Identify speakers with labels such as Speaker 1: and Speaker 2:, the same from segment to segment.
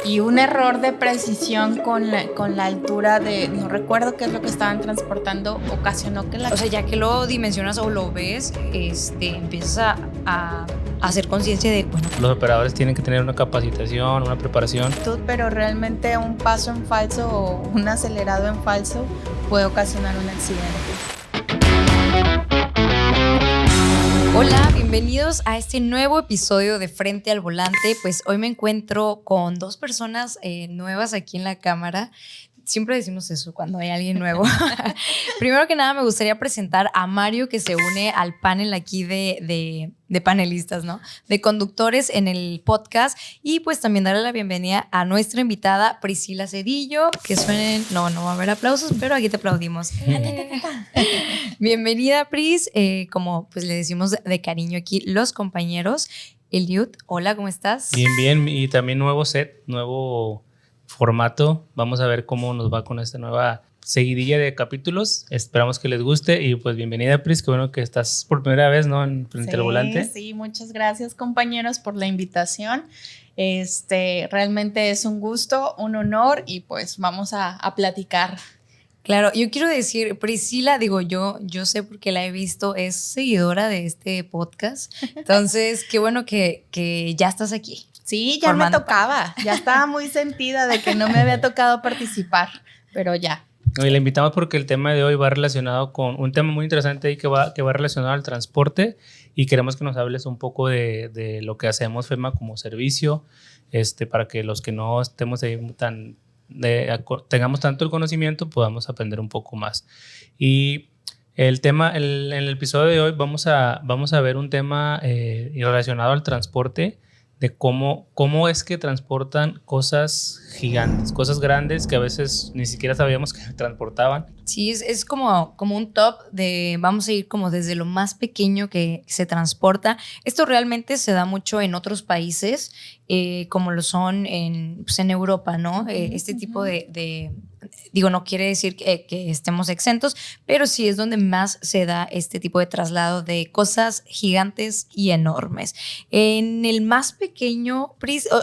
Speaker 1: y un error de precisión con la altura de, no recuerdo qué es lo que estaban transportando, ocasionó que
Speaker 2: O sea, ya que lo dimensionas o lo ves, empiezas a hacer conciencia de, bueno,
Speaker 3: los operadores tienen que tener una capacitación, una preparación.
Speaker 1: Pero realmente un paso en falso o un acelerado en falso puede ocasionar un accidente.
Speaker 2: Hola, bienvenidos a este nuevo episodio de Frente al Volante. Pues hoy me encuentro con dos personas nuevas aquí en la cámara. Siempre decimos eso cuando hay alguien nuevo. Primero que nada me gustaría presentar a Mario, que se une al panel aquí de panelistas, ¿no? De conductores en el podcast. Y pues también darle la bienvenida a nuestra invitada Priscila Cedillo. Que suenen, no va a haber aplausos, pero aquí te aplaudimos. Bienvenida, Pris. Como pues le decimos de cariño aquí los compañeros. Eliud, hola, ¿cómo estás?
Speaker 3: Bien. Y también nuevo set, nuevo formato. Vamos a ver cómo nos va con esta nueva seguidilla de capítulos. Esperamos que les guste y pues bienvenida, Pris. Qué bueno que estás por primera vez, ¿no? En Frente al Volante.
Speaker 1: Sí, muchas gracias, compañeros, por la invitación. Realmente es un gusto, un honor y pues vamos a platicar.
Speaker 2: Claro, yo quiero decir, Priscila, digo yo sé porque la he visto, es seguidora de este podcast. Entonces, qué bueno que ya estás aquí.
Speaker 1: Sí, ya me tocaba. Ya estaba muy sentida de que no me había tocado participar, pero ya.
Speaker 3: Y la invitamos porque el tema de hoy va relacionado con un tema muy interesante ahí que va relacionado al transporte y queremos que nos hables un poco de lo que hacemos FEMA como servicio, para que los que no estemos ahí tengamos tanto el conocimiento, podamos aprender un poco más. Y el tema, en el episodio de hoy vamos a ver un tema relacionado al transporte, de cómo es que transportan cosas gigantes, cosas grandes que a veces ni siquiera sabíamos que transportaban.
Speaker 2: Sí, es como un top de, vamos a ir como desde lo más pequeño que se transporta. Esto realmente se da mucho en otros países, como lo son en Europa, ¿no? Este tipo de digo, no quiere decir que estemos exentos, pero sí es donde más se da este tipo de traslado de cosas gigantes y enormes. En el más pequeño,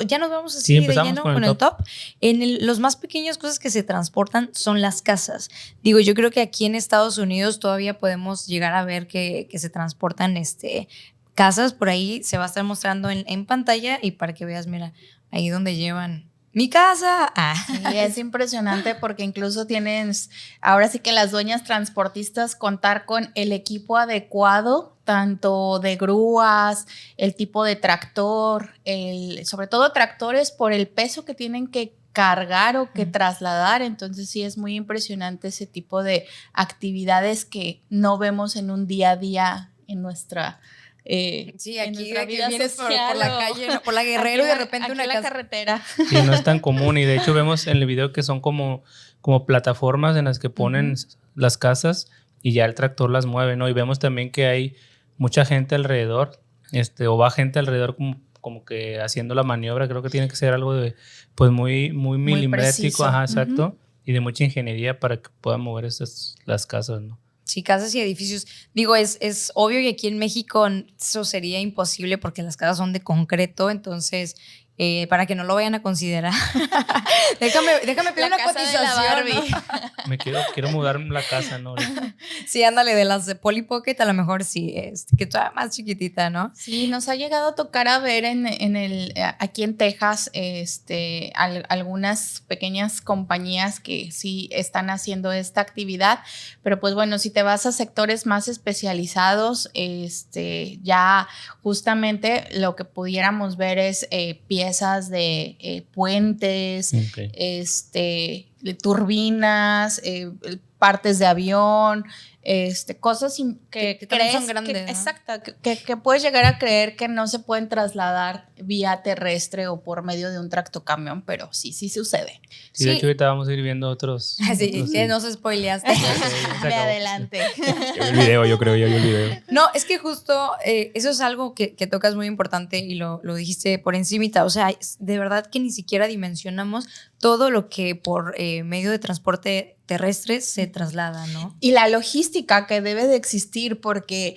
Speaker 2: ya nos vamos así de lleno con el top. Los más pequeños cosas que se transportan son las casas. Digo, yo creo que aquí en Estados Unidos todavía podemos llegar a ver que se transportan casas. Por ahí se va a estar mostrando en pantalla y para que veas, mira, ahí donde llevan mi casa.
Speaker 1: Sí, es impresionante porque incluso tienen, ahora sí que las dueñas transportistas contar con el equipo adecuado, tanto de grúas, el tipo de tractor, sobre todo tractores por el peso que tienen que cargar o que trasladar. Entonces sí es muy impresionante ese tipo de actividades que no vemos en un día a día en nuestra
Speaker 2: sí, aquí vienes por la calle, ¿no? Por la Guerrero y de repente
Speaker 1: una carretera.
Speaker 3: Sí, no es tan común y de hecho vemos en el video que son como plataformas en las que ponen las casas y ya el tractor las mueve, ¿no? Y vemos también que hay mucha gente alrededor, o va gente alrededor como que haciendo la maniobra. Creo que tiene que ser algo de pues muy milimétrico, ajá, exacto, y de mucha ingeniería para que puedan mover las casas, ¿no?
Speaker 2: Sí, casas y edificios. Digo, es obvio que aquí en México eso sería imposible porque las casas son de concreto, entonces para que no lo vayan a considerar. déjame pedir una cotización, ¿no?
Speaker 3: Me quiero mudar la casa, ¿no?
Speaker 2: Sí, ándale, de las de Polly Pocket a lo mejor sí, que todavía más chiquitita, ¿no?
Speaker 1: Sí, nos ha llegado a tocar a ver aquí en Texas algunas pequeñas compañías que sí están haciendo esta actividad, pero pues bueno, si te vas a sectores más especializados, ya justamente lo que pudiéramos ver es piezas de puentes, turbinas, partes de avión, cosas que crees
Speaker 2: son grandes, ¿no?
Speaker 1: Exacto, que puedes llegar a creer que no se pueden trasladar vía terrestre o por medio de un tractocamión, pero sí sucede.
Speaker 3: Sí, de hecho ahorita vamos a ir viendo otros.
Speaker 2: Sí, no se spoileaste.
Speaker 1: De adelante.
Speaker 3: Yo creo el video.
Speaker 2: No, es que justo eso es algo que tocas muy importante y lo dijiste por encimita. O sea, de verdad que ni siquiera dimensionamos todo lo que por medio de transporte terrestre se traslada, ¿no?
Speaker 1: Y la logística que debe de existir, porque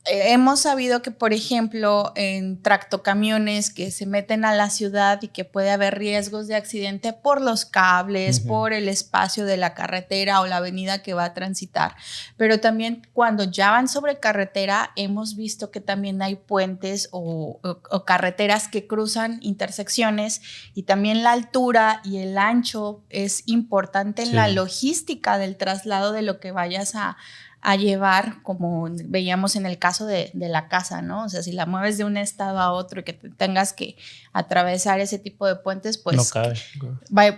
Speaker 1: hemos sabido que, por ejemplo, en tractocamiones que se meten a la ciudad y que puede haber riesgos de accidente por los cables, por el espacio de la carretera o la avenida que va a transitar. Pero también cuando ya van sobre carretera, hemos visto que también hay puentes o carreteras que cruzan intersecciones, y también la altura y el ancho es importante en la logística del traslado de lo que vayas a llevar, como veíamos en el caso de la casa, ¿no? O sea, si la mueves de un estado a otro y que tengas que atravesar ese tipo de puentes, pues
Speaker 3: no cabe.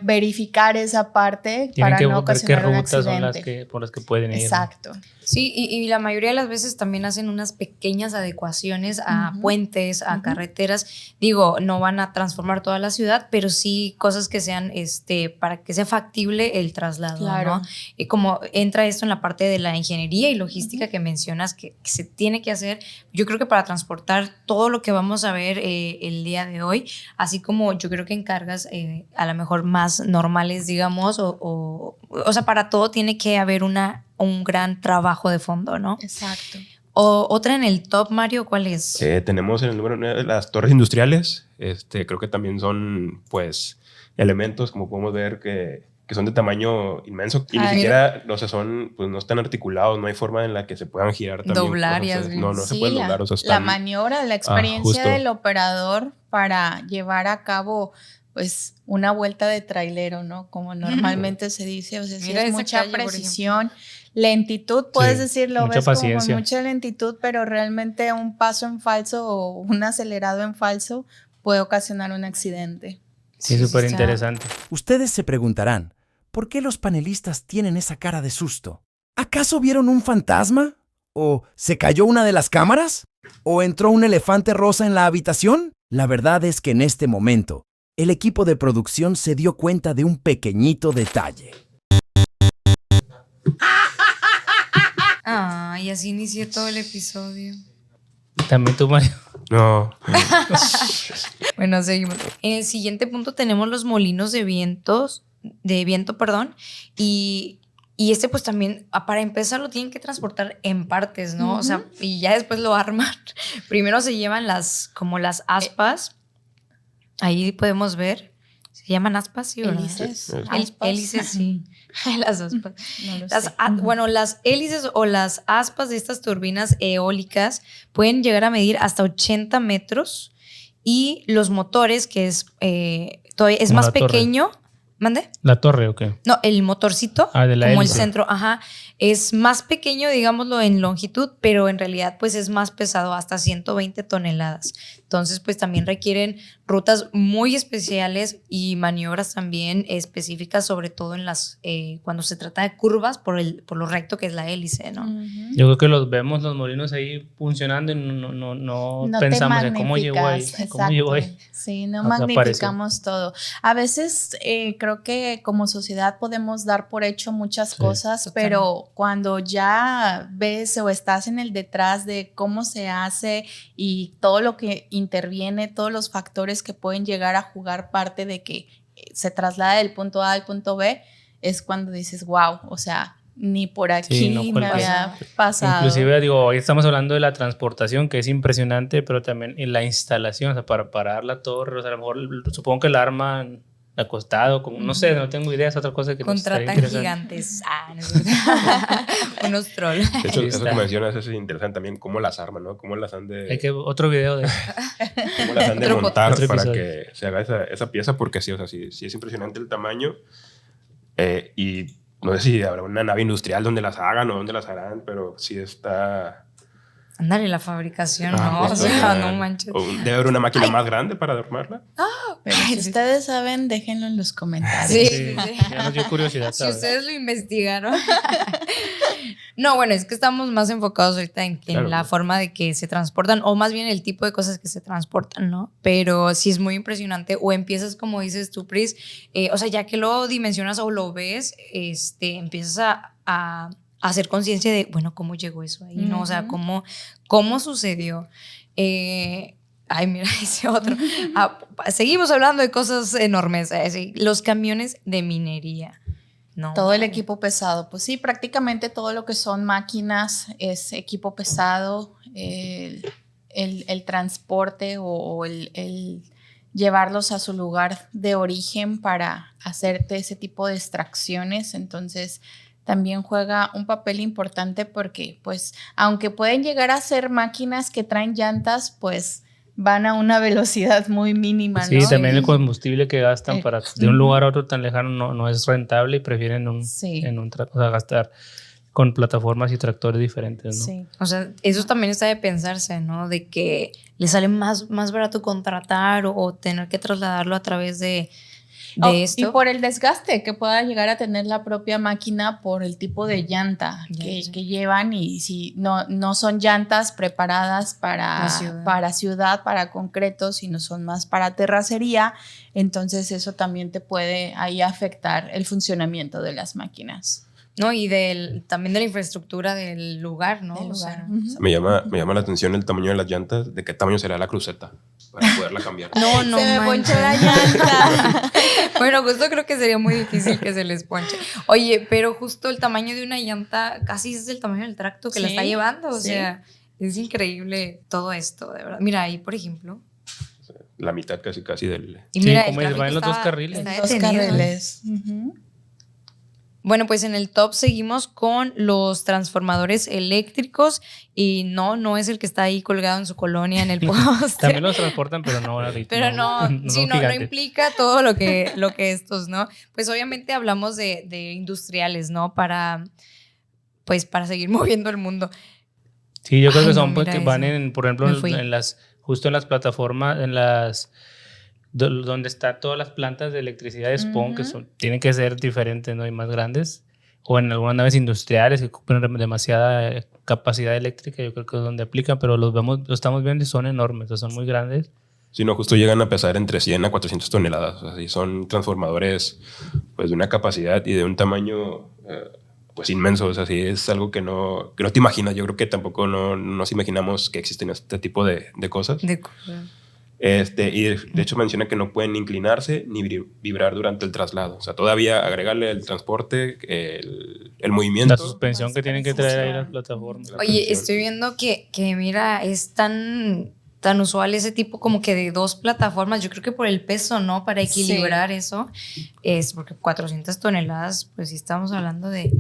Speaker 1: Verificar esa parte
Speaker 3: Tienen
Speaker 1: para
Speaker 3: que
Speaker 1: no
Speaker 3: ver qué
Speaker 1: ocasionar un
Speaker 3: rutas son
Speaker 1: accidente.
Speaker 3: por las que pueden ir.
Speaker 1: Exacto.
Speaker 2: Sí, y la mayoría de las veces también hacen unas pequeñas adecuaciones a puentes, a carreteras. Digo, no van a transformar toda la ciudad, pero sí cosas que sean, para que sea factible el traslado,
Speaker 1: Claro.
Speaker 2: ¿no? Y como entra esto en la parte de la ingeniería y logística que mencionas, que se tiene que hacer, yo creo que para transportar todo lo que vamos a ver el día de hoy, así como yo creo que en cargas a lo mejor más normales, digamos, o sea, para todo tiene que haber un gran trabajo de fondo, ¿no?
Speaker 1: Exacto.
Speaker 2: Otra en el top, Mario, ¿cuál es?
Speaker 4: Tenemos en el número 9 las torres industriales. Creo que también son, pues, elementos, como podemos ver, que son de tamaño inmenso y ni siquiera, o sea, pues, no están articulados, no hay forma en la que se puedan girar también.
Speaker 2: Doblar,
Speaker 4: cosas, no se
Speaker 1: Sí,
Speaker 4: pueden doblar. O sea,
Speaker 1: la maniobra, la experiencia
Speaker 4: justo.
Speaker 1: del operador para llevar a cabo, pues, una vuelta de trailero, ¿no? Como normalmente se dice, o sea, sí
Speaker 2: Mira
Speaker 1: es
Speaker 2: esa
Speaker 1: mucha
Speaker 2: calle, por
Speaker 1: precisión, lentitud, puedes
Speaker 3: Sí,
Speaker 1: decirlo,
Speaker 3: mucha
Speaker 1: ves
Speaker 3: paciencia.
Speaker 1: como mucha lentitud, pero realmente un paso en falso o un acelerado en falso puede ocasionar un accidente.
Speaker 3: Sí, súper interesante.
Speaker 5: Ustedes se preguntarán, ¿por qué los panelistas tienen esa cara de susto? ¿Acaso vieron un fantasma? ¿O se cayó una de las cámaras? ¿O entró un elefante rosa en la habitación? La verdad es que en este momento, el equipo de producción se dio cuenta de un pequeñito detalle.
Speaker 2: Y así inicié todo el episodio.
Speaker 3: También tú, Mario.
Speaker 4: No.
Speaker 2: Bueno, seguimos. En el siguiente punto tenemos los molinos de viento, y pues también, para empezar, lo tienen que transportar en partes, ¿no? O sea, y ya después lo arman. Primero se llevan las aspas. Ahí podemos ver. ¿Se llaman aspas? Sí, ¿verdad?
Speaker 1: Hélices.
Speaker 2: Hélices, sí. Las aspas.
Speaker 1: No lo
Speaker 2: Las,
Speaker 1: sé.
Speaker 2: bueno, las hélices o las aspas de estas turbinas eólicas pueden llegar a medir hasta 80 metros, y los motores, que es todavía es
Speaker 3: Como
Speaker 2: más
Speaker 3: la torre.
Speaker 2: pequeño. ¿Mande?
Speaker 3: ¿La torre o qué?
Speaker 2: No, el motorcito,
Speaker 3: De la
Speaker 2: como
Speaker 3: hélice.
Speaker 2: el centro, es más pequeño, digámoslo, en longitud, pero en realidad pues es más pesado, hasta 120 toneladas. Entonces pues también requieren rutas muy especiales y maniobras también específicas, sobre todo en cuando se trata de curvas por lo recto que es la hélice, ¿no?
Speaker 3: Yo creo que los vemos los molinos ahí funcionando y no
Speaker 1: No
Speaker 3: pensamos
Speaker 1: te
Speaker 3: en cómo llegó ahí.
Speaker 1: magnificas,
Speaker 3: ¿Cómo llegó ahí?
Speaker 1: exacto. Sí, no
Speaker 3: Apareció.
Speaker 1: magnificamos todo. A veces creo que como sociedad podemos dar por hecho muchas cosas,
Speaker 2: totalmente.
Speaker 1: pero cuando ya ves o estás en el detrás de cómo se hace y todo lo que interviene, todos los factores que pueden llegar a jugar parte de que se traslada del punto A al punto B, es cuando dices, wow, o sea, ni por aquí
Speaker 3: no
Speaker 1: me
Speaker 3: cualquiera.
Speaker 1: había pasado.
Speaker 3: Inclusive, digo, hoy estamos hablando de la transportación, que es impresionante, pero también en la instalación, o sea, para parar la torre, o sea, a lo mejor supongo que la arman acostado, no sé, no tengo idea, es otra cosa que nos estaría
Speaker 2: Contratan
Speaker 3: interesante.
Speaker 2: gigantes. No es verdad. Unos trolls.
Speaker 4: De hecho,
Speaker 3: Ahí
Speaker 4: eso
Speaker 3: está.
Speaker 4: que mencionas es interesante también, cómo las arman, ¿no? Cómo las han de,
Speaker 3: Otro video de
Speaker 4: cómo las han de
Speaker 2: Otro
Speaker 4: montar
Speaker 3: otro
Speaker 4: para
Speaker 3: episodio.
Speaker 4: que se haga esa pieza, porque sí, o sea, sí es impresionante el tamaño. Y no sé si habrá una nave industrial donde las hagan o donde las harán, pero sí está...
Speaker 2: Ándale, la fabricación,
Speaker 4: Ah,
Speaker 2: ¿no? O
Speaker 4: justo,
Speaker 2: sea,
Speaker 4: o sea,
Speaker 2: no manches.
Speaker 4: Debe haber una máquina más grande para armarla.
Speaker 1: Pero
Speaker 2: Ay,
Speaker 1: si
Speaker 2: sí.
Speaker 1: ustedes saben, déjenlo en los comentarios.
Speaker 2: Sí.
Speaker 3: Ya nos dio curiosidad.
Speaker 2: Si
Speaker 3: ¿sabes?
Speaker 2: ustedes lo investigaron. No, bueno, es que estamos más enfocados ahorita en
Speaker 4: Claro.
Speaker 2: la forma de que se transportan, o más bien el tipo de cosas que se transportan, ¿no? Pero sí es muy impresionante. O empiezas, como dices tú, Pris, o sea, ya que lo dimensionas o lo ves, empiezas a hacer conciencia de, bueno, ¿cómo llegó eso ahí? ¿No? O sea, ¿cómo sucedió? Ay, mira, ese otro. Seguimos hablando de cosas enormes. Los camiones de minería. No,
Speaker 1: Todo el equipo pesado. Pues sí, prácticamente todo lo que son máquinas es equipo pesado. el transporte o el llevarlos a su lugar de origen para hacerte ese tipo de extracciones. Entonces también juega un papel importante porque pues aunque pueden llegar a ser máquinas que traen llantas, pues van a una velocidad muy mínima,
Speaker 3: Sí,
Speaker 1: ¿no?
Speaker 3: también el combustible que gastan para de un lugar a otro tan lejano no es rentable y prefieren o sea, gastar con plataformas y tractores diferentes, ¿no?
Speaker 1: Sí.
Speaker 2: O sea, eso también está de pensarse, ¿no? De que le sale más barato contratar o tener que trasladarlo a través de esto.
Speaker 1: Y por el desgaste que pueda llegar a tener la propia máquina por el tipo de llanta que llevan, y si no son llantas preparadas para ciudad, para concreto, sino son más para terracería, entonces eso también te puede ahí afectar el funcionamiento de las máquinas.
Speaker 2: No, y también de la infraestructura del lugar, ¿no?
Speaker 1: Del
Speaker 2: o
Speaker 1: lugar.
Speaker 2: sea,
Speaker 4: Me llama la atención el tamaño de las llantas, de qué tamaño será la cruceta para poderla cambiar.
Speaker 2: no
Speaker 1: Se me ponchó
Speaker 2: manches.
Speaker 1: la llanta.
Speaker 2: Bueno, justo creo que sería muy difícil que se les ponche. Oye, pero justo el tamaño de una llanta casi es el tamaño del tracto que la está llevando. O sea, es increíble todo esto, de verdad. Mira, ahí, por ejemplo.
Speaker 4: La mitad casi del...
Speaker 2: Y mira,
Speaker 3: como
Speaker 2: el
Speaker 3: va en los dos carriles.
Speaker 2: está
Speaker 1: Dos
Speaker 2: detenido.
Speaker 1: carriles.
Speaker 2: Bueno, pues en el top seguimos con los transformadores eléctricos y no es el que está ahí colgado en su colonia en el poste.
Speaker 3: También los transportan, pero no ahorita.
Speaker 2: Pero no implica todo lo que estos, ¿no? Pues obviamente hablamos de industriales, ¿no? Para seguir moviendo el mundo.
Speaker 3: Sí, yo creo que
Speaker 2: Ay, no,
Speaker 3: son
Speaker 2: mira
Speaker 3: que van
Speaker 2: eso.
Speaker 3: por ejemplo, justo en las plataformas, donde están todas las plantas de electricidad de Spon, que tienen que ser diferentes, ¿no? Y más grandes, o en algunas naves industriales que ocupan demasiada capacidad eléctrica, yo creo que es donde aplican, pero los estamos viendo y son enormes, o sea, son muy grandes.
Speaker 4: Sí, no, justo llegan a pesar entre 100 a 400 toneladas. O sea, sí, son transformadores pues, de una capacidad y de un tamaño pues inmenso. O sea, sí, es algo que no te imaginas. Yo creo que tampoco no nos imaginamos que existen este tipo de cosas. Y de hecho menciona que no pueden inclinarse ni vibrar durante el traslado. O sea, todavía agregarle el transporte, el movimiento.
Speaker 3: La suspensión que tienen que traer ahí las plataformas.
Speaker 2: Oye, estoy viendo que mira, es tan usual ese tipo como que de dos plataformas. Yo creo que por el peso, ¿no? Para equilibrar eso. Es porque 400 toneladas, pues sí estamos hablando de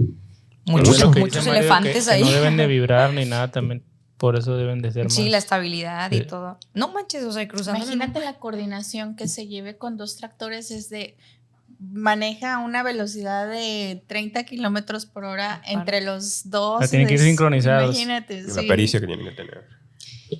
Speaker 2: muchos elefantes
Speaker 3: que
Speaker 2: ahí.
Speaker 3: No deben de vibrar ni nada también. Por eso deben de ser más.
Speaker 2: Sí, la estabilidad y todo. No manches, o sea, cruzando.
Speaker 1: Imagínate la coordinación que se lleve con dos tractores, maneja una velocidad de 30 kilómetros por hora entre los dos.
Speaker 3: Tienen que ir sincronizados.
Speaker 1: Imagínate.
Speaker 4: La pericia que tienen que tener.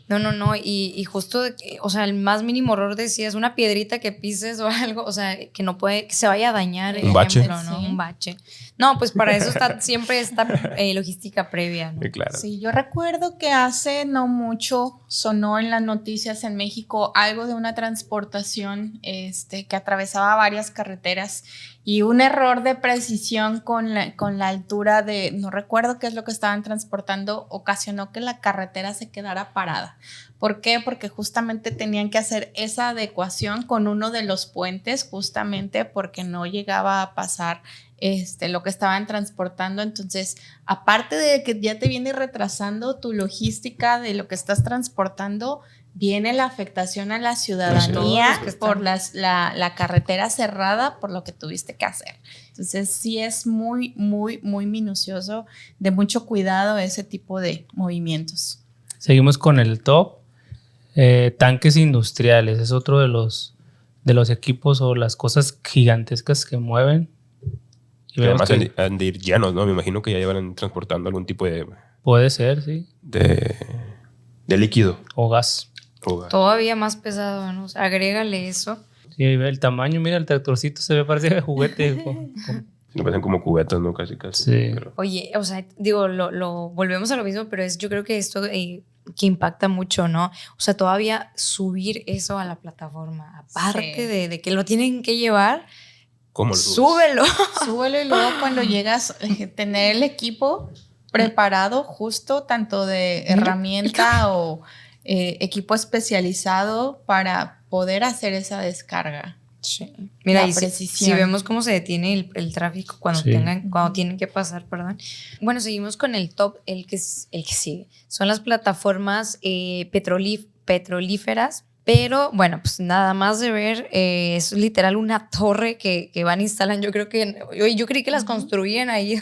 Speaker 2: No, y justo, o sea, el más mínimo error decías, una piedrita que pises o algo, o sea, que no puede, que se vaya a dañar.
Speaker 4: Un bache.
Speaker 2: ¿no? Sí. Un bache. No, pues para eso siempre esta logística previa, ¿no?
Speaker 4: Sí, claro.
Speaker 1: Sí, yo recuerdo que hace no mucho sonó en las noticias en México algo de una transportación que atravesaba varias carreteras y un error de precisión con la altura de, no recuerdo qué es lo que estaban transportando, ocasionó que la carretera se quedara parada. ¿Por qué? Porque justamente tenían que hacer esa adecuación con uno de los puentes, justamente porque no llegaba a pasar lo que estaban transportando. Entonces, aparte de que ya te viene retrasando tu logística de lo que estás transportando, viene la afectación a la ciudadanía por la carretera cerrada por lo que tuviste que hacer. Entonces, sí es muy, muy, muy minucioso, de mucho cuidado ese tipo de movimientos.
Speaker 3: Seguimos con el top. Tanques industriales. Es otro de los equipos o las cosas gigantescas que mueven.
Speaker 4: Y además han de ir llanos, ¿no? Me imagino que ya llevan transportando algún tipo de...
Speaker 3: Puede ser, sí.
Speaker 4: De líquido.
Speaker 3: O gas.
Speaker 2: Todavía más pesado, ¿no? O sea, agrégale eso.
Speaker 3: Sí, el tamaño, mira, el tractorcito se ve, parece de juguete.
Speaker 4: Me parecen como cubetas, ¿no? Casi.
Speaker 3: Sí.
Speaker 4: Pero...
Speaker 2: Oye, o sea, digo, lo volvemos a lo mismo, pero yo creo que esto que impacta mucho, ¿no? O sea, todavía subir eso a la plataforma, aparte de que lo tienen que llevar,
Speaker 4: ¿cómo lo
Speaker 2: súbelo.
Speaker 1: Súbelo y luego cuando llegas, tener el equipo preparado justo, tanto de herramienta o equipo especializado para poder hacer esa descarga.
Speaker 2: Sí. Mira,
Speaker 1: La
Speaker 2: y si
Speaker 1: precisión.
Speaker 2: vemos cómo se detiene el tráfico cuando
Speaker 3: Sí.
Speaker 2: cuando tienen que pasar, perdón. Bueno, seguimos con el top, el que sigue. Son las plataformas petrolíferas, pero bueno, pues nada más de ver, es literal una torre que van a instalar. Yo creí que las construían ahí,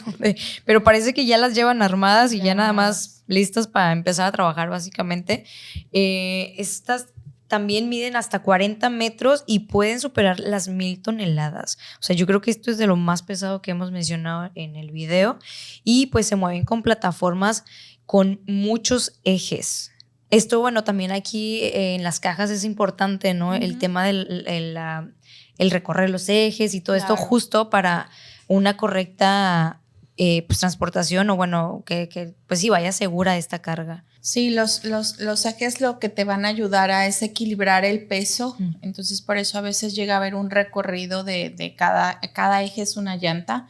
Speaker 2: pero parece que ya las llevan armadas y ya nada más listas para empezar a trabajar básicamente. Estas también miden hasta 40 metros y pueden superar las 1,000 toneladas. O sea, yo creo que esto es de lo más pesado que hemos mencionado en el video. Y pues se mueven con plataformas con muchos ejes. Esto, bueno, también aquí en las cajas es importante, ¿no? El tema del el recorrer los ejes y todo esto justo para una correcta pues, transportación o bueno, que pues sí vaya segura esta carga.
Speaker 1: Sí, los ejes lo que te van a ayudar a es equilibrar el peso. Entonces, por eso a veces llega a haber un recorrido de cada eje es una llanta,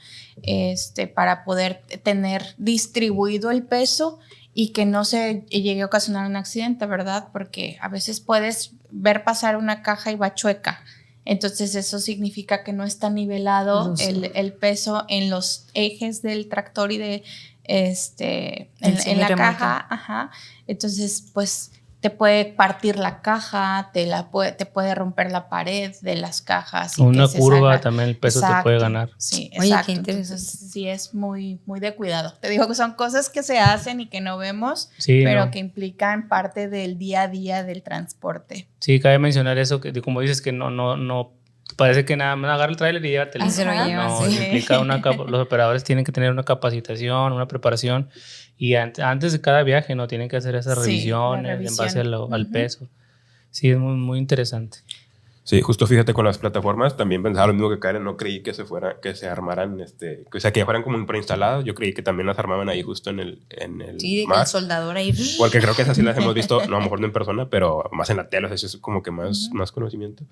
Speaker 1: para poder tener distribuido el peso y que no se llegue a ocasionar un accidente, ¿verdad? Porque a veces puedes ver pasar una caja y va chueca. Entonces eso significa que no está nivelado el peso en los ejes del tractor y en la caja. Ajá. Entonces, pues te puede partir la caja, te puede romper la pared de las cajas. Y
Speaker 3: una
Speaker 1: que
Speaker 3: curva también el peso te puede ganar.
Speaker 1: Sí,
Speaker 2: Oye,
Speaker 1: exacto.
Speaker 2: qué interesante.
Speaker 1: Entonces, sí es muy, muy de cuidado. Te digo que son cosas que se hacen y que no vemos,
Speaker 3: Sí,
Speaker 1: pero
Speaker 3: no.
Speaker 1: que implican parte del día a día del transporte.
Speaker 3: Sí, cabe mencionar eso, que como dices que no parece que nada más agarra el tráiler y llévatelo.
Speaker 2: Y se lo lleva,
Speaker 3: No,
Speaker 2: sí.
Speaker 3: implica los operadores tienen que tener una capacitación, una preparación y antes de cada viaje no tienen que hacer esas
Speaker 1: Sí,
Speaker 3: revisiones
Speaker 1: la
Speaker 3: en
Speaker 1: revisión.
Speaker 3: base al peso. Sí, es muy, muy interesante.
Speaker 4: Sí, justo fíjate con las plataformas, también pensaba lo mismo que Karen, no creí que se armaran, o sea, que ya fueran como preinstaladas, yo creí que también las armaban ahí justo en el
Speaker 2: Sí,
Speaker 4: mar,
Speaker 2: el soldador ahí.
Speaker 4: porque creo que esas sí las hemos visto, no a lo mejor no en persona, pero más en la tele, o sea, eso es como que más conocimiento,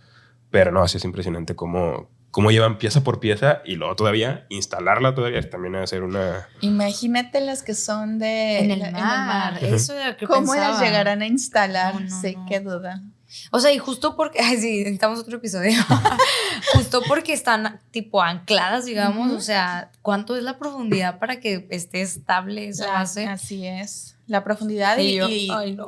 Speaker 4: pero no, así es impresionante cómo llevan pieza por pieza y luego todavía instalarla todavía también debe ser una...
Speaker 1: Imagínate las que son
Speaker 2: En el mar. Eso era lo que
Speaker 1: ¿Cómo
Speaker 2: pensaba.
Speaker 1: las llegarán a instalar?
Speaker 2: No,
Speaker 1: Sí,
Speaker 2: no.
Speaker 1: qué duda.
Speaker 2: O sea, y justo porque, ay, sí, necesitamos otro episodio. Justo porque están tipo ancladas, digamos. O sea, ¿cuánto es la profundidad para que esté estable esa base?
Speaker 1: Así es. La profundidad y
Speaker 2: No.
Speaker 1: y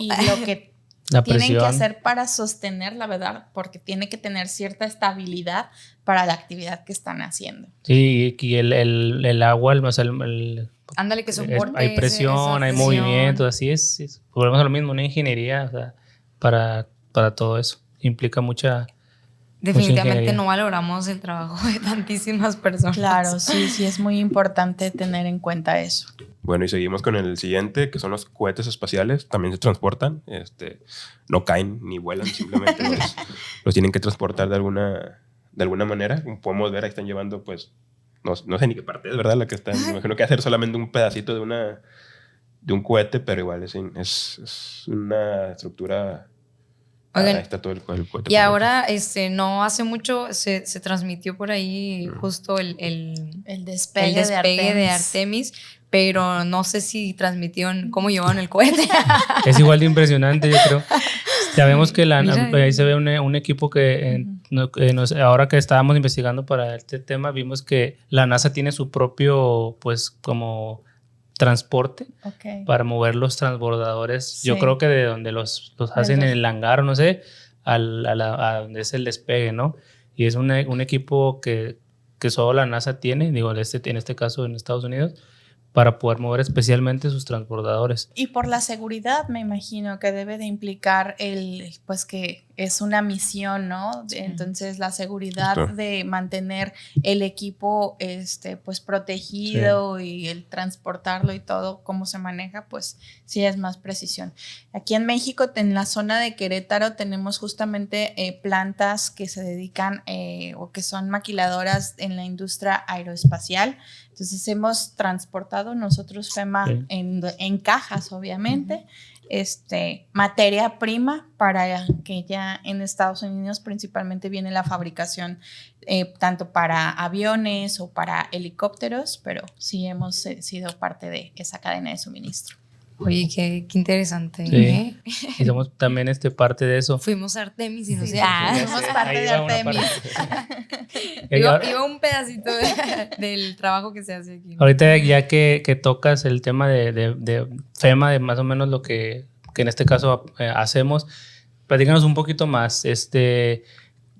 Speaker 1: lo que
Speaker 3: La
Speaker 1: tienen que
Speaker 3: presión.
Speaker 1: hacer para sostener, la verdad, porque tiene que tener cierta estabilidad para la actividad que están haciendo.
Speaker 3: Sí, y el agua, o sea,
Speaker 2: Ándale, que soporte.
Speaker 3: hay presión,
Speaker 2: esa
Speaker 3: hay
Speaker 2: presión.
Speaker 3: movimiento, así es. Volvemos a lo mismo, una ingeniería, o sea, para todo eso. Implica mucha
Speaker 2: Definitivamente
Speaker 3: ingeniería.
Speaker 2: no valoramos el trabajo de tantísimas personas.
Speaker 1: Claro, sí, es muy importante tener en cuenta eso.
Speaker 4: Bueno, y seguimos con el siguiente, que son los cohetes espaciales. También se transportan. No caen ni vuelan, simplemente los tienen que transportar de alguna manera. Como podemos ver, ahí están llevando, pues, no sé ni qué parte es, ¿verdad? La que están, me imagino que hacer solamente un pedacito de un cohete, pero igual es una estructura...
Speaker 2: Oigan,
Speaker 4: ahí está todo el cohete.
Speaker 2: y
Speaker 4: completo.
Speaker 2: ahora, no hace mucho se transmitió por ahí justo el
Speaker 1: despegue,
Speaker 2: de Artemis, pero no sé si transmitieron cómo llevaron el cohete.
Speaker 3: Es igual de impresionante, yo creo. Ya vemos que
Speaker 2: Mira.
Speaker 3: ahí se ve un equipo que ahora que estábamos investigando para este tema, vimos que la NASA tiene su propio, pues, como transporte para mover los transbordadores.
Speaker 1: Sí.
Speaker 3: Yo creo que de donde los hacen en el hangar o no sé, a donde es el despegue, ¿no? Y es un equipo que solo la NASA tiene, digo, en este caso en Estados Unidos, para poder mover especialmente sus transbordadores.
Speaker 1: Y por la seguridad, me imagino que debe de implicar pues que es una misión, ¿no?
Speaker 2: Sí.
Speaker 1: Entonces la seguridad
Speaker 4: Justo.
Speaker 1: de mantener el equipo, pues protegido y el transportarlo y todo, cómo se maneja, pues sí es más precisión. Aquí en México, en la zona de Querétaro, tenemos justamente plantas que se dedican o que son maquiladoras en la industria aeroespacial. Entonces hemos transportado nosotros FEMA
Speaker 3: Sí.
Speaker 1: en cajas, obviamente, materia prima para que ya en Estados Unidos principalmente viene la fabricación tanto para aviones o para helicópteros, pero sí hemos sido parte de esa cadena de suministro.
Speaker 2: Oye, qué interesante.
Speaker 3: Sí. Y somos también parte de eso.
Speaker 2: Fuimos a Artemis y no sé.
Speaker 1: Somos parte de Artemis.
Speaker 2: Iba un pedacito del trabajo que se hace aquí, ¿no?
Speaker 3: Ahorita ya que tocas el tema de FEMA, de más o menos lo que en este caso hacemos, platícanos un poquito más. Que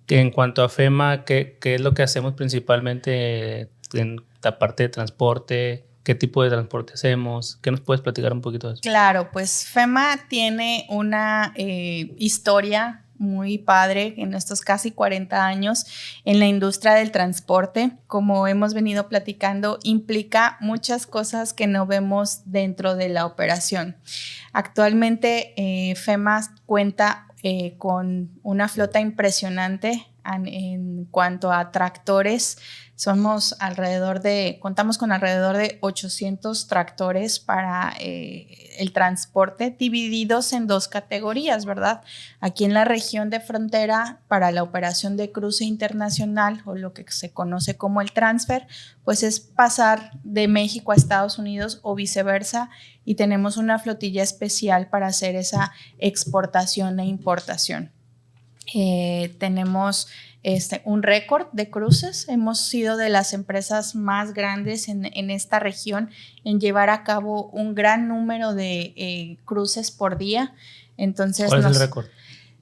Speaker 3: en cuanto a FEMA, ¿qué es lo que hacemos principalmente en la parte de transporte? ¿Qué tipo de transporte hacemos? ¿Qué nos puedes platicar un poquito de eso?
Speaker 1: Claro, pues FEMA tiene una historia muy padre en estos casi 40 años en la industria del transporte. Como hemos venido platicando, implica muchas cosas que no vemos dentro de la operación. Actualmente FEMA cuenta con una flota impresionante en cuanto a tractores. Contamos con alrededor de 800 tractores para el transporte, divididos en 2 categorías, ¿verdad? Aquí en la región de frontera, para la operación de cruce internacional, o lo que se conoce como el transfer, pues es pasar de México a Estados Unidos o viceversa, y tenemos una flotilla especial para hacer esa exportación e importación. Tenemos un récord de cruces. Hemos sido de las empresas más grandes en esta región en llevar a cabo un gran número de cruces por día. Entonces,
Speaker 3: ¿cuál es el récord?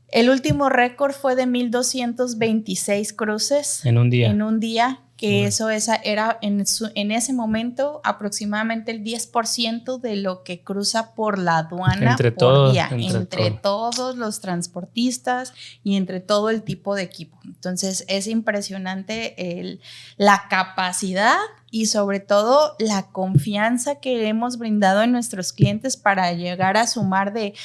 Speaker 1: El último récord fue de 1,226 cruces
Speaker 3: en un día.
Speaker 1: En un día, que eso era en ese momento aproximadamente el 10% de lo que cruza por la aduana por día, entre todos los transportistas y entre todo el tipo de equipo. Entonces es impresionante la capacidad y sobre todo la confianza que hemos brindado a nuestros clientes para llegar a sumar de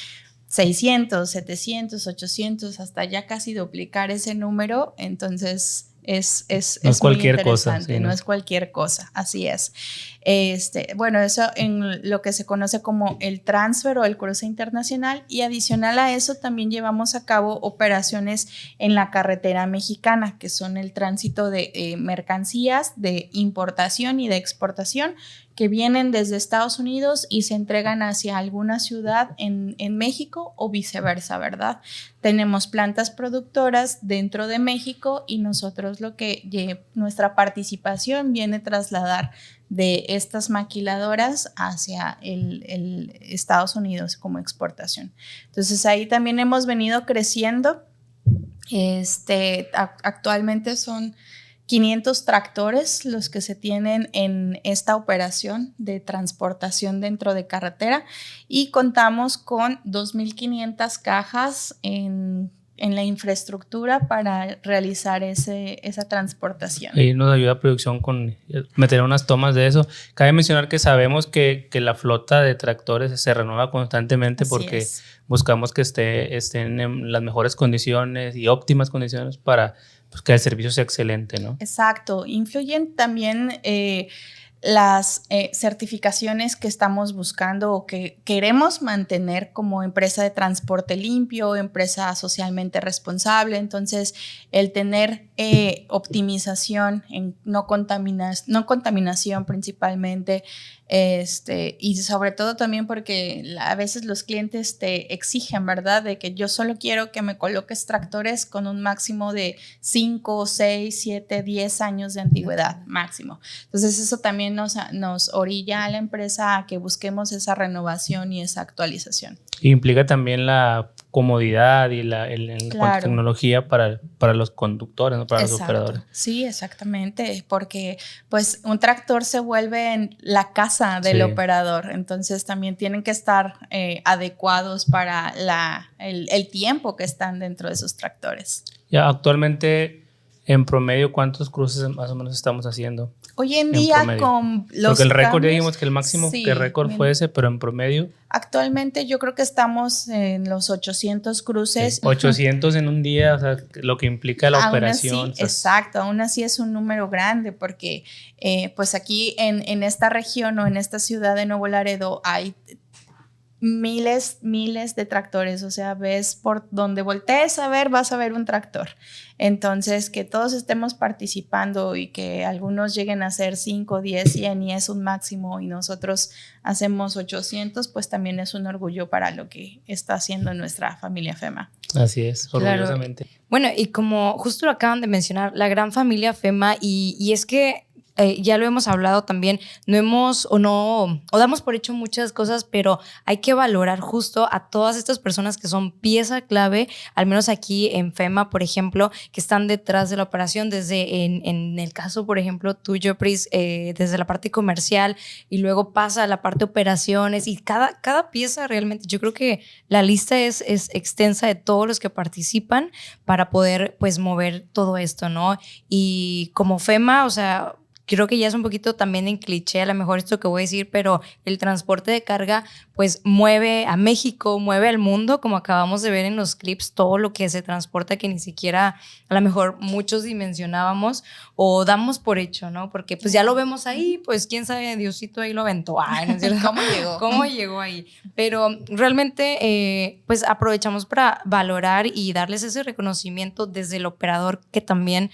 Speaker 1: 600, 700, 800, hasta ya casi duplicar ese número. Entonces es
Speaker 3: no es cualquier
Speaker 1: muy
Speaker 3: cosa,
Speaker 1: interesante, no es cualquier cosa, así es. Bueno, eso en lo que se conoce como el transfer o el cruce internacional, y adicional a eso también llevamos a cabo operaciones en la carretera mexicana, que son el tránsito de mercancías de importación y de exportación, que vienen desde Estados Unidos y se entregan hacia alguna ciudad en México o viceversa, ¿verdad? Tenemos plantas productoras dentro de México y nosotros nuestra participación viene a trasladar de estas maquiladoras hacia el Estados Unidos como exportación. Entonces ahí también hemos venido creciendo. Actualmente son 500 tractores los que se tienen en esta operación de transportación dentro de carretera, y contamos con 2,500 cajas en la infraestructura para realizar esa transportación.
Speaker 3: Y nos ayuda a producción con meter unas tomas de eso. Cabe mencionar que sabemos que la flota de tractores se renueva constantemente. Así porque buscamos que estén en las mejores condiciones y óptimas condiciones para que el servicio sea excelente, ¿no?
Speaker 1: Exacto. Influyen también las certificaciones que estamos buscando o que queremos mantener como empresa de transporte limpio, empresa socialmente responsable. Entonces, el tener optimización en no contaminación principalmente, y sobre todo también porque a veces los clientes te exigen, ¿verdad? De que yo solo quiero que me coloques tractores con un máximo de 5, 6, 7, 10 años de antigüedad máximo. Entonces eso también nos orilla a la empresa a que busquemos esa renovación y esa actualización.
Speaker 3: Y implica también la comodidad y la tecnología para los conductores, ¿no? Para los operadores.
Speaker 1: Sí, exactamente, porque pues un tractor se vuelve en la casa del operador, entonces también tienen que estar adecuados para el tiempo que están dentro de esos tractores.
Speaker 3: Ya actualmente, en promedio, ¿cuántos cruces más o menos estamos haciendo?
Speaker 1: Hoy en día con los
Speaker 3: Porque el récord,
Speaker 1: cambios,
Speaker 3: ya dijimos que el máximo que récord fue ese, pero en promedio.
Speaker 1: Actualmente yo creo que estamos en los 800 cruces.
Speaker 3: 800 en un día, o sea, lo que implica la operación.
Speaker 1: Así, exacto, aún así es un número grande porque pues aquí en esta región o en esta ciudad de Nuevo Laredo hay miles de tractores, o sea, ves por donde voltees a ver, vas a ver un tractor. Entonces, que todos estemos participando y que algunos lleguen a hacer 5, 10, 100 y es un máximo y nosotros hacemos 800, pues también es un orgullo para lo que está haciendo nuestra familia FEMA.
Speaker 3: Así es,
Speaker 2: Claro.
Speaker 3: orgullosamente.
Speaker 2: Bueno, y como justo lo acaban de mencionar, la gran familia FEMA, y es que ya lo hemos hablado también, no damos por hecho muchas cosas, pero hay que valorar justo a todas estas personas que son pieza clave, al menos aquí en FEMA, por ejemplo, que están detrás de la operación, desde en el caso, por ejemplo, tuyo, Pris, desde la parte comercial y luego pasa a la parte de operaciones y cada pieza realmente, yo creo que la lista es extensa de todos los que participan para poder pues mover todo esto, ¿no? Y como FEMA, o sea, creo que ya es un poquito también en cliché a lo mejor esto que voy a decir, pero el transporte de carga pues mueve a México, mueve al mundo, como acabamos de ver en los clips, todo lo que se transporta que ni siquiera a lo mejor muchos dimensionábamos o damos por hecho, ¿no? Porque pues ya lo vemos ahí, pues quién sabe, Diosito ahí lo aventó. Ay, ¿no es cierto?
Speaker 1: ¿Cómo llegó?
Speaker 2: ¿Cómo llegó ahí? Pero realmente pues aprovechamos para valorar y darles ese reconocimiento desde el operador que también,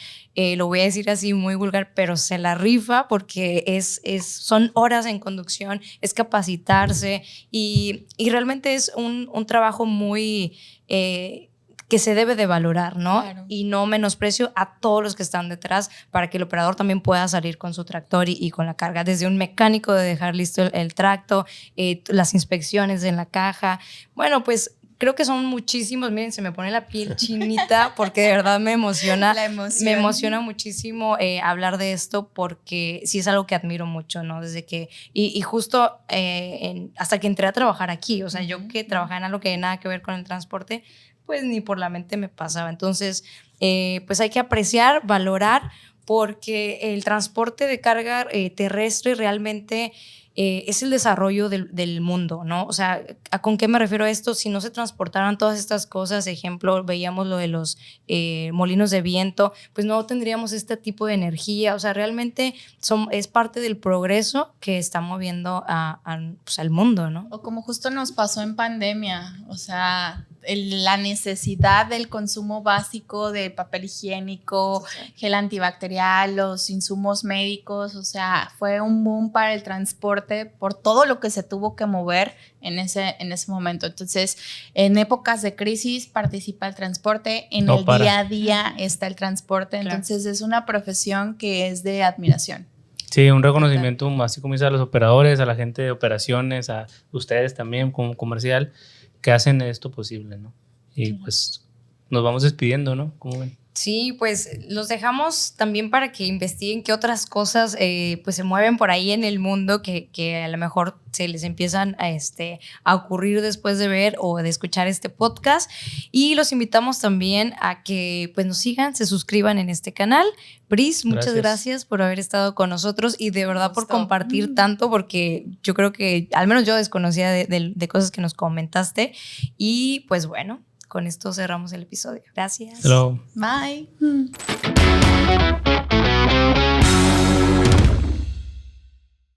Speaker 2: lo voy a decir así muy vulgar, pero se la rifa porque son horas en conducción, es capacitarse y realmente es un trabajo muy que se debe de valorar, ¿no?
Speaker 1: Claro.
Speaker 2: Y no menosprecio a todos los que están detrás para que el operador también pueda salir con su tractor y con la carga, desde un mecánico de dejar listo el tracto, las inspecciones en la caja. Bueno, pues creo que son muchísimos. Miren, se me pone la piel chinita porque de verdad me emociona.
Speaker 1: La emoción.
Speaker 2: Me emociona muchísimo hablar de esto porque sí es algo que admiro mucho, ¿no? Desde que, y justo hasta que entré a trabajar aquí, o sea, yo que trabajaba en algo que nada que ver con el transporte, pues ni por la mente me pasaba. Entonces, pues hay que apreciar, valorar, porque el transporte de carga terrestre realmente es el desarrollo del mundo, ¿no? O sea, ¿con qué me refiero a esto? Si no se transportaran todas estas cosas, ejemplo, veíamos lo de los molinos de viento, pues no tendríamos este tipo de energía. O sea, realmente es parte del progreso que está moviendo pues, al mundo, ¿no?
Speaker 1: O como justo nos pasó en pandemia, o sea, la necesidad del consumo básico de papel higiénico, gel antibacterial, los insumos médicos, o sea, fue un boom para el transporte por todo lo que se tuvo que mover en ese momento. Entonces, en épocas de crisis participa el transporte, en
Speaker 3: No
Speaker 1: el
Speaker 3: para.
Speaker 1: día a día está el transporte,
Speaker 2: Claro.
Speaker 1: entonces es una profesión que es de admiración.
Speaker 3: Sí, un reconocimiento así como dice a los operadores, a la gente de operaciones, a ustedes también como comercial, que hacen esto posible, ¿no? Y pues nos vamos despidiendo, ¿no? ¿Cómo ven?
Speaker 2: Sí, pues los dejamos también para que investiguen qué otras cosas pues se mueven por ahí en el mundo que a lo mejor se les empiezan a ocurrir después de ver o de escuchar este podcast. Y los invitamos también a que pues nos sigan, se suscriban en este canal. Pris, muchas gracias por haber estado con nosotros y de verdad por compartir tanto, porque yo creo que al menos yo desconocía de cosas que nos comentaste. Y pues bueno, con esto cerramos el episodio. Gracias.
Speaker 3: Hello.
Speaker 1: Bye.